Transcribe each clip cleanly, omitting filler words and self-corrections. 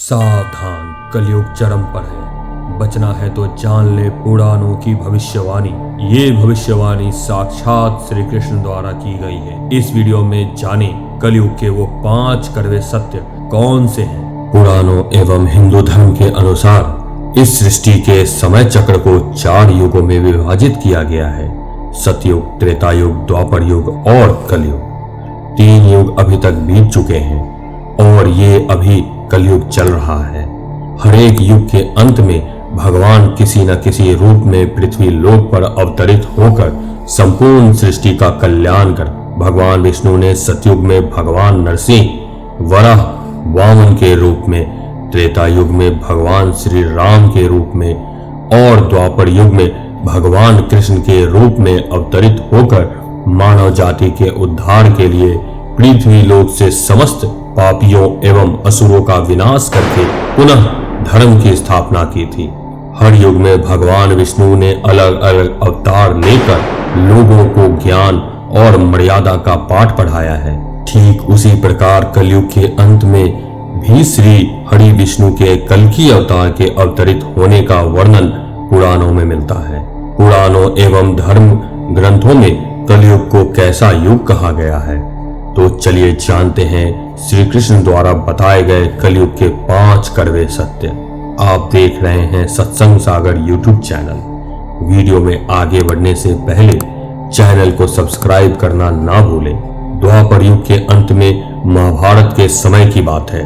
सावधान, कलयुग चरम पर है। बचना है तो जान ले पुराणों की भविष्यवाणी। ये भविष्यवाणी साक्षात श्री कृष्ण द्वारा की गई है। इस वीडियो में जाने कलयुग के वो 5 कड़वे सत्य कौन से हैं। पुराणों एवं हिंदू धर्म के अनुसार इस सृष्टि के समय चक्र को 4 युगों में विभाजित किया गया है। सतयुग, त्रेता युग, द्वापर युग और कलयुग। 3 युग अभी तक बीत चुके हैं और ये अभी कलयुग चल रहा है। हर एक युग के अंत में भगवान किसी न किसी रूप में पृथ्वी लोक पर अवतरित होकर संपूर्ण सृष्टि का कल्याण कर। भगवान विष्णु ने सतयुग में भगवान नरसिंह, वराह, वामन के रूप में, त्रेता युग में भगवान श्री राम के रूप में और द्वापर युग में भगवान कृष्ण के रूप में अवतरित होकर मानव जाति के उद्धार के लिए पृथ्वी लोक से समस्त पापियों एवं असुरों का विनाश करके पुनः धर्म की स्थापना की थी। हर युग में भगवान विष्णु ने अलग अलग अवतार लेकर लोगों को ज्ञान और मर्यादा का पाठ पढ़ाया है। ठीक उसी प्रकार कलयुग के अंत में भी श्री हरि विष्णु के कल्कि अवतार के अवतरित होने का वर्णन पुराणों में मिलता है। पुराणों एवं धर्म ग्रंथों में कलयुग को कैसा युग कहा गया है, तो चलिए जानते हैं श्री कृष्ण द्वारा बताए गए कलयुग के 5 कड़वे सत्य। आप देख रहे हैं सत्संग सागर यूट्यूब चैनल। वीडियो में आगे बढ़ने से पहले चैनल को सब्सक्राइब करना ना भूलें। द्वापर युग के अंत में महाभारत के समय की बात है।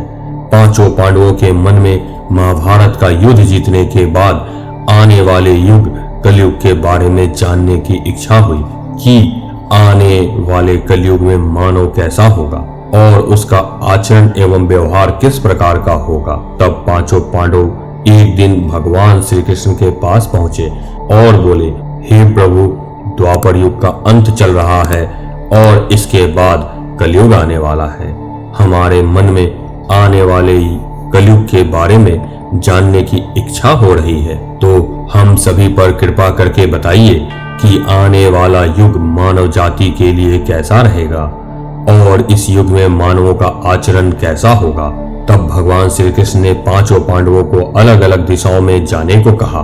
5 पांडवों के मन में महाभारत का युद्ध जीतने के बाद आने वाले युग कलयुग के बारे में जानने की इच्छा हुई कि आने वाले कलयुग में मानव कैसा होगा और उसका आचरण एवं व्यवहार किस प्रकार का होगा। तब 5 पांडव एक दिन भगवान श्री कृष्ण के पास पहुंचे और बोले, हे प्रभु, द्वापर युग का अंत चल रहा है और इसके बाद कलयुग आने वाला है। हमारे मन में आने वाले कलयुग के बारे में जानने की इच्छा हो रही है, तो हम सभी पर कृपा करके बताइए कि आने वाला युग मानव जाति के लिए कैसा रहेगा और इस युग में मानवों का आचरण कैसा होगा। तब भगवान श्री कृष्ण ने 5 पांडवों को अलग अलग दिशाओं में जाने को कहा।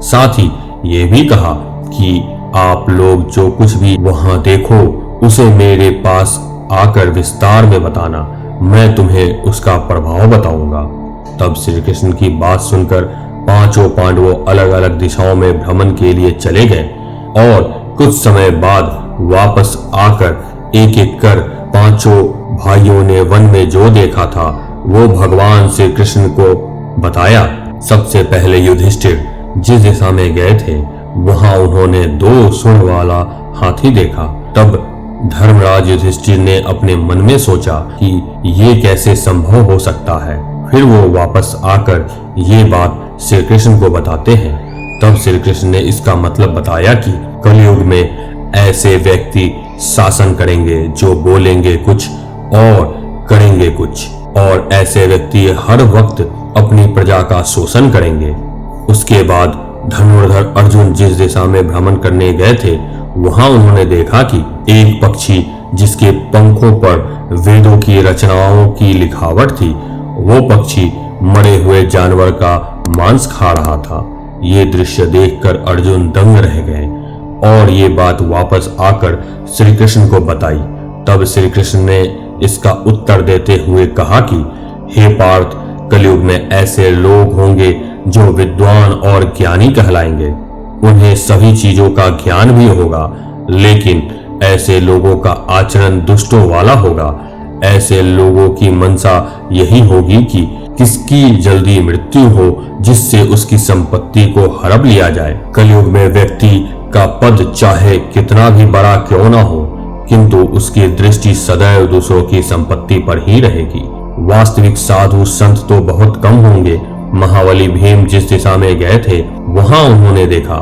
साथ ही ये भी कहा कि आप लोग जो कुछ भी वहां देखो उसे मेरे पास आकर विस्तार में बताना, मैं तुम्हें उसका प्रभाव बताऊंगा। तब श्री कृष्ण की बात सुनकर 5 पांडवों अलग अलग दिशाओं में भ्रमण के लिए चले गए और कुछ समय बाद वापस आकर एक एक कर 5 भाइयों ने वन में जो देखा था वो भगवान श्री कृष्ण को बताया। सबसे पहले युधिष्ठिर जिस दिशा में गए थे वहां उन्होंने 2 सूंड वाला हाथी देखा। तब धर्मराज युधिष्ठिर ने अपने मन में सोचा कि ये कैसे संभव हो सकता है। फिर वो वापस आकर ये बात श्री कृष्ण को बताते हैं। तब श्री कृष्ण ने इसका मतलब बताया कि कलयुग में ऐसे व्यक्ति शासन करेंगे जो बोलेंगे कुछ और करेंगे कुछ, और ऐसे व्यक्ति हर वक्त अपनी प्रजा का शोषण करेंगे। उसके बाद धनुर्धर अर्जुन जिस दिशा में भ्रमण करने गए थे वहां उन्होंने देखा कि एक पक्षी जिसके पंखों पर वेदों की रचनाओं की लिखावट थी, वो पक्षी मरे हुए जानवर का मांस खा रहा था। ये दृश्य देखकर अर्जुन दंग रह गए और ये बात वापस आकर श्री कृष्ण को बताई। तब श्री कृष्ण ने इसका उत्तर देते हुए कहा कि हे पार्थ, कलयुग में ऐसे लोग होंगे जो विद्वान और ज्ञानी कहलाएंगे। उन्हें सभी चीजों का ज्ञान भी होगा, लेकिन ऐसे लोगों का आचरण दुष्टों वाला होगा। ऐसे लोगों की मनसा यही होगी कि किसकी जल्दी मृत्यु हो जिससे उसकी संपत्ति को हड़प लिया जाए। कलयुग में व्यक्ति का पद चाहे कितना भी बड़ा क्यों ना हो, किंतु उसकी दृष्टि सदैव दूसरों की संपत्ति पर ही रहेगी। वास्तविक साधु संत तो बहुत कम होंगे। महाबली भीम जिस दिशा में गए थे वहां उन्होंने देखा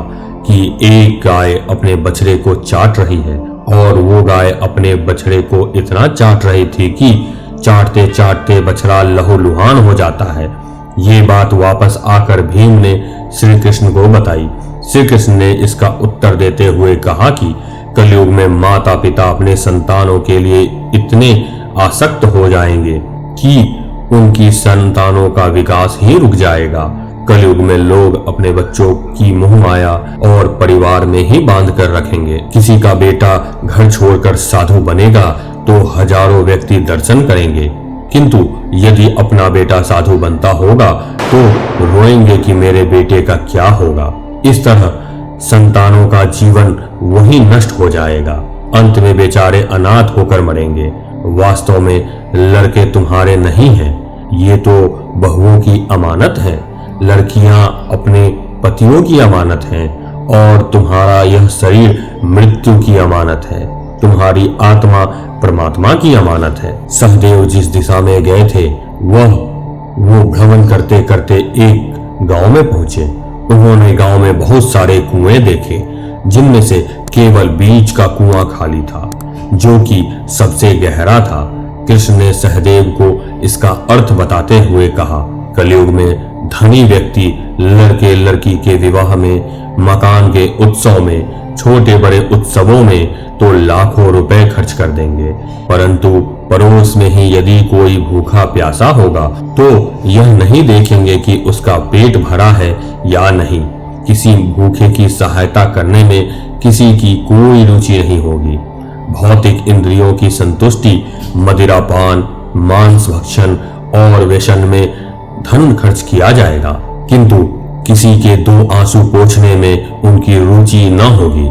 कि एक गाय अपने बछड़े को चाट रही है और वो गाय अपने बछड़े को इतना चाट रही थी कि चाटते चाटते बछड़ा लहूलुहान हो जाता है। ये बात वापस आकर भीम ने श्री कृष्ण को बताई। श्री कृष्ण ने इसका उत्तर देते हुए कहा कि कलयुग में माता पिता अपने संतानों के लिए इतने आसक्त हो जाएंगे कि उनकी संतानों का विकास ही रुक जाएगा। कलयुग में लोग अपने बच्चों की मोह माया और परिवार में ही बांध कर रखेंगे। किसी का बेटा घर छोड़कर साधु बनेगा तो हजारों व्यक्ति दर्शन करेंगे, किंतु यदि अपना बेटा साधु बनता होगा तो रोएंगे कि मेरे बेटे का क्या होगा। इस तरह संतानों का जीवन वही नष्ट हो जाएगा। अंत में बेचारे अनाथ होकर मरेंगे। वास्तव में लड़के तुम्हारे नहीं हैं, ये तो बहुओं की अमानत है। लड़कियां अपने पतियों की अमानत हैं और तुम्हारा यह शरीर मृत्यु की अमानत है। तुम्हारी आत्मा परमात्मा की अमानत है। सहदेव जिस दिशा में गए थे वो भ्रमण करते करते एक गांव में पहुंचे। उन्होंने गांव में बहुत सारे कुएं देखे, जिनमें से केवल बीच का कुआं खाली था, जो कि सबसे गहरा था। कृष्ण ने सहदेव को इसका अर्थ बताते हुए कहा, कलयुग में धनी व्यक्ति लड़के लड़की के विवाह में, मकान के उत्सव में, छोटे बड़े उत्सवों में तो लाखों रुपए खर्च कर देंगे, परंतु पड़ोस में ही यदि कोई भूखा प्यासा होगा तो यह नहीं देखेंगे कि उसका पेट भरा है या नहीं। किसी भूखे की सहायता करने में किसी की कोई रुचि नहीं होगी। भौतिक इंद्रियों की संतुष्टि, मदिरापान, मांस भक्षण और व्यसन में धन खर्च किया जाएगा, किंतु किसी के दो आंसू पोंछने में उनकी रुचि न होगी।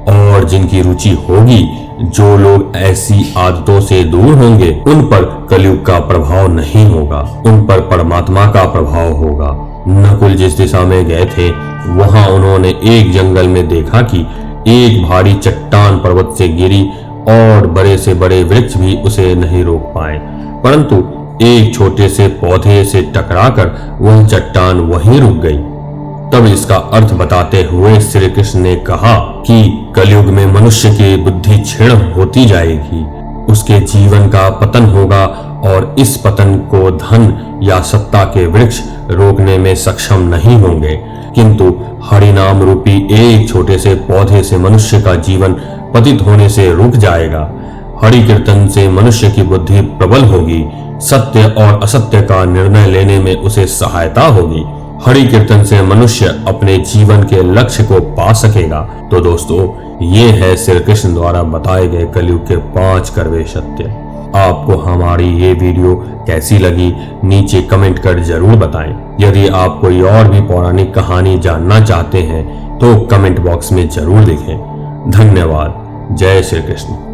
और जिनकी रुचि होगी, जो लोग ऐसी आदतों से दूर होंगे, उन पर कलयुग का प्रभाव नहीं होगा, उन पर परमात्मा का प्रभाव होगा। नकुल जिस दिशा में गए थे वहां उन्होंने एक जंगल में देखा कि एक भारी चट्टान पर्वत से गिरी और बड़े से बड़े वृक्ष भी उसे नहीं रोक पाए, परंतु एक छोटे से पौधे से टकराकर वह चट्टान वहीं रुक गई। तब इसका अर्थ बताते हुए श्री कृष्ण ने कहा कि कलयुग में मनुष्य की बुद्धि क्षीण होती जाएगी, उसके जीवन का पतन होगा और इस पतन को धन या सत्ता के वृक्ष रोकने में सक्षम नहीं होंगे, किंतु हरिनाम रूपी एक छोटे से पौधे से मनुष्य का जीवन पतित होने से रुक जाएगा। हरि कीर्तन से मनुष्य की बुद्धि प्रबल होगी, सत्य और असत्य का निर्णय लेने में उसे सहायता होगी। हरि कीर्तन से मनुष्य अपने जीवन के लक्ष्य को पा सकेगा। तो दोस्तों, ये है श्री कृष्ण द्वारा बताए गए कलयुग के 5 कड़वे सत्य। आपको हमारी ये वीडियो कैसी लगी नीचे कमेंट कर जरूर बताएं। यदि आप कोई और भी पौराणिक कहानी जानना चाहते हैं तो कमेंट बॉक्स में जरूर लिखें। धन्यवाद। जय श्री कृष्ण।